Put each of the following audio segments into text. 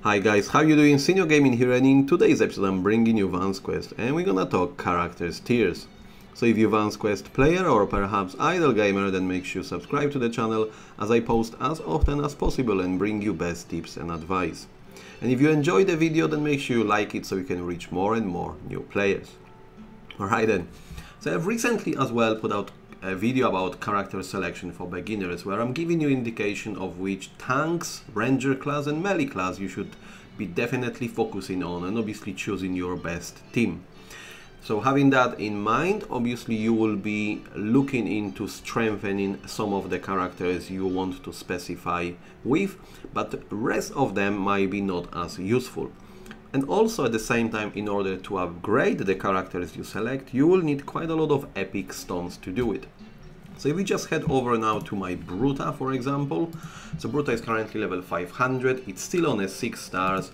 Hi guys, how you doing? Senior Gaming here, and in today's episode I'm bringing you Vahn's Quest and we're gonna talk characters tiers. So if you're Vahn's Quest player or perhaps idle gamer, then make sure you subscribe to the channel as I post as often as possible and bring you best tips and advice. And if you enjoyed the video, then make sure you like it so we can reach more and more new players. Alright then, so I've recently as well put out a video about character selection for beginners where I'm giving you indication of which tanks, ranger class and melee class you should be definitely focusing on and obviously choosing your best team. So having that in mind, obviously you will be looking into strengthening some of the characters you want to specify with, but the rest of them might be not as useful. And also at the same time, in order to upgrade the characters you select, you will need quite a lot of epic stones to do it. So if we just head over now to my Bruta, for example. So Bruta is currently level 500, it's still on a 6 stars,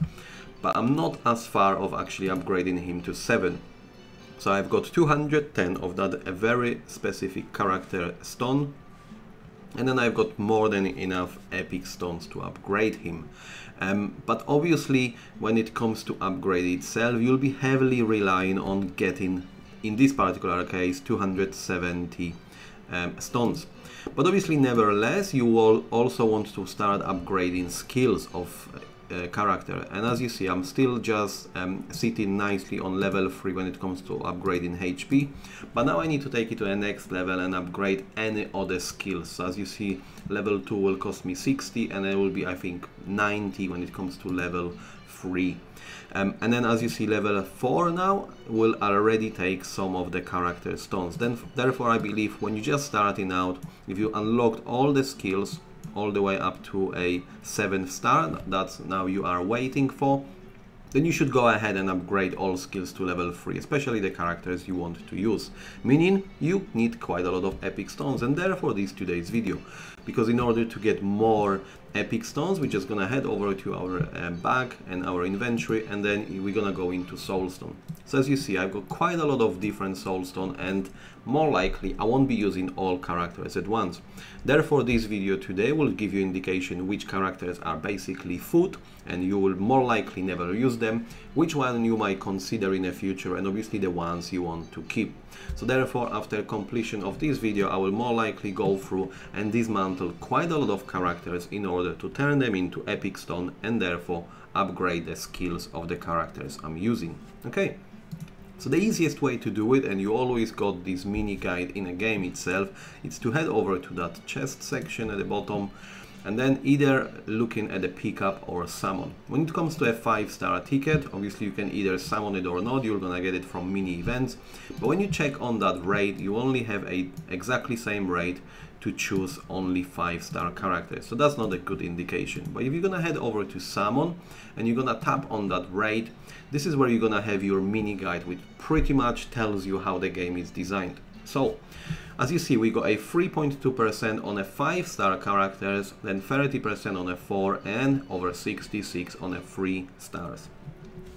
but I'm not as far of actually upgrading him to 7. So I've got 210 of that, a very specific character stone. And then I've got more than enough epic stones to upgrade him. But obviously when it comes to upgrade itself, you'll be heavily relying on getting, in this particular case, 270 stones. But obviously nevertheless you will also want to start upgrading skills of character, and as you see I'm still just sitting nicely on level 3 when it comes to upgrading HP, but now I need to take it to the next level and upgrade any other skills. So as you see, level 2 will cost me 60 and it will be I think 90 when it comes to level 3. And then as you see, level 4 now will already take some of the character stones. Therefore I believe when you're just starting out, if you unlocked all the skills all the way up to a 7th star, that's now you are waiting for, then you should go ahead and upgrade all skills to level 3, especially the characters you want to use. Meaning you need quite a lot of epic stones, and therefore this today's video. Because in order to get more epic stones, we're just gonna head over to our bag and our inventory, and then we're gonna go into soulstone. So as you see, I've got quite a lot of different soulstone, and more likely I won't be using all characters at once. Therefore this video today will give you indication which characters are basically food and you will more likely never use them, which one you might consider in the future, and obviously the ones you want to keep. So therefore after completion of this video I will more likely go through and dismantle quite a lot of characters in order to turn them into epic stone and therefore upgrade the skills of the characters I'm using. Okay. So the easiest way to do it, and you always got this mini guide in a game itself, it's to head over to that chest section at the bottom and then either looking at the pickup or summon. When it comes to a 5-star ticket, obviously you can either summon it or not, you're gonna get it from mini events, but when you check on that rate, you only have a exactly same rate to choose only 5-star characters, so that's not a good indication. But if you're gonna head over to summon and you're gonna tap on that rate, this is where you're gonna have your mini guide, which pretty much tells you how the game is designed. So as you see, we got a 3.2% on a 5-star characters, then 30% on a 4 and over 66 on a 3 stars.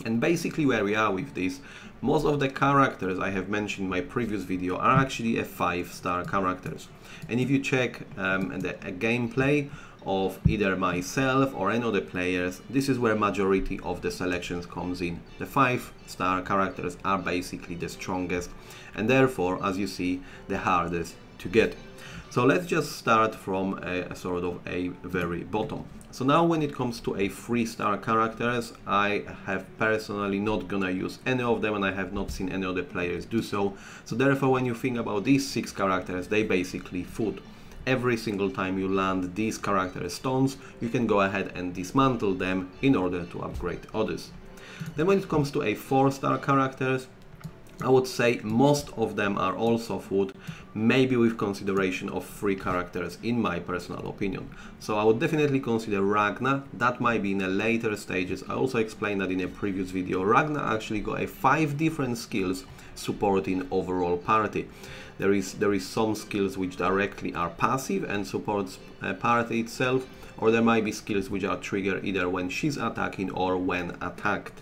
And basically where we are with this, most of the characters I have mentioned in my previous video are actually a 5-star characters. And if you check the gameplay of either myself or any other players, this is where majority of the selections comes in. The 5-star characters are basically the strongest and therefore, as you see, the hardest to get. So let's just start from a sort of a very bottom. So now when it comes to a 3-star characters, I have personally not gonna use any of them and I have not seen any other players do so. So therefore when you think about these 6 characters, they basically food. Every single time you land these character stones, you can go ahead and dismantle them in order to upgrade others. Then when it comes to a 4-star characters, I would say most of them are also food, maybe with consideration of 3 characters in my personal opinion. So I would definitely consider Ragna, that might be in the later stages. I also explained that in a previous video. Ragna actually got 5 different skills supporting overall party. There is some skills which directly are passive and supports party itself, or there might be skills which are triggered either when she's attacking or when attacked.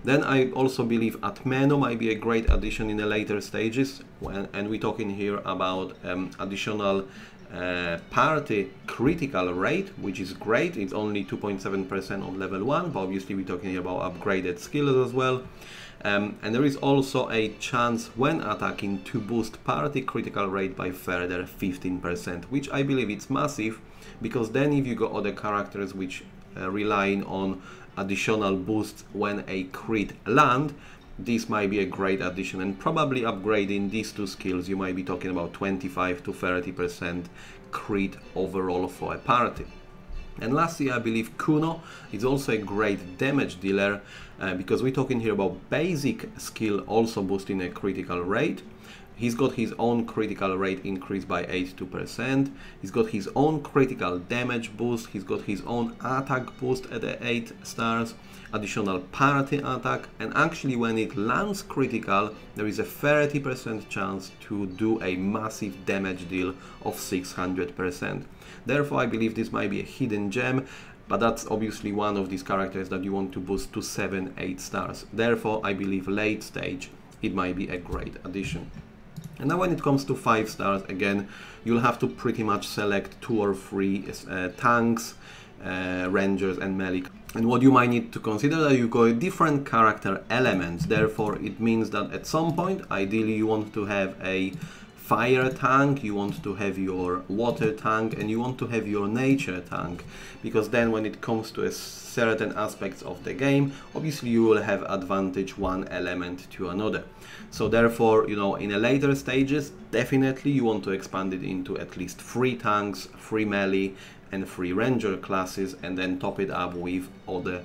Then I also believe Atmeno might be a great addition in the later stages, and we're talking here about additional party critical rate, which is great. It's only 2.7% on level 1, but obviously we're talking about upgraded skills as well. And there is also a chance when attacking to boost party critical rate by further 15%, which I believe it's massive, because then if you got other characters which relying on additional boosts when a crit land, this might be a great addition, and probably upgrading these two skills you might be talking about 25 to 30% crit overall for a party. And lastly, I believe Kuno is also a great damage dealer, because we're talking here about basic skill also boosting a critical rate. He's got his own critical rate increased by 82%. He's got his own critical damage boost. He's got his own attack boost at the 8 stars, additional party attack, and actually when it lands critical, there is a 30% chance to do a massive damage deal of 600%. Therefore, I believe this might be a hidden gem, but that's obviously one of these characters that you want to boost to 7-8 stars. Therefore, I believe late stage it might be a great addition. And now when it comes to 5 stars, again, you'll have to pretty much select 2 or 3 tanks, rangers and melee. And what you might need to consider that you've got different character elements. Therefore, it means that at some point, ideally you want to have a fire tank, you want to have your water tank, and you want to have your nature tank, because then when it comes to certain aspects of the game, obviously you will have advantage one element to another. So therefore, you know, in the later stages, definitely you want to expand it into at least 3 tanks, 3 melee and 3 ranger classes, and then top it up with other,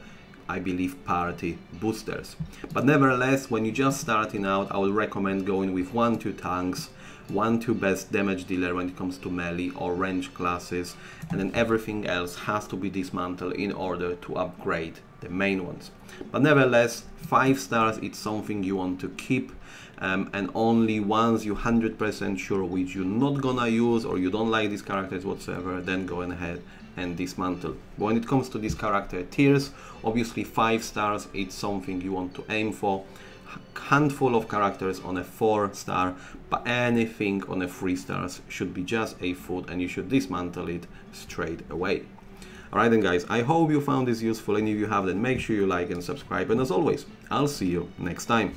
I believe, party boosters. But nevertheless, when you're just starting out, I would recommend going with 1-2 tanks, 1-2 best damage dealer when it comes to melee or range classes, and then everything else has to be dismantled in order to upgrade the main ones. But nevertheless, 5 stars, it's something you want to keep, and only once you're 100% sure which you're not gonna use or you don't like these characters whatsoever, then go ahead and dismantle. But when it comes to these character tiers, obviously 5 stars, it's something you want to aim for. Handful of characters on a 4 star, but anything on a 3 stars should be just a food, and you should dismantle it straight away. Alright then guys, I hope you found this useful, and if you have, then make sure you like and subscribe, and as always, I'll see you next time.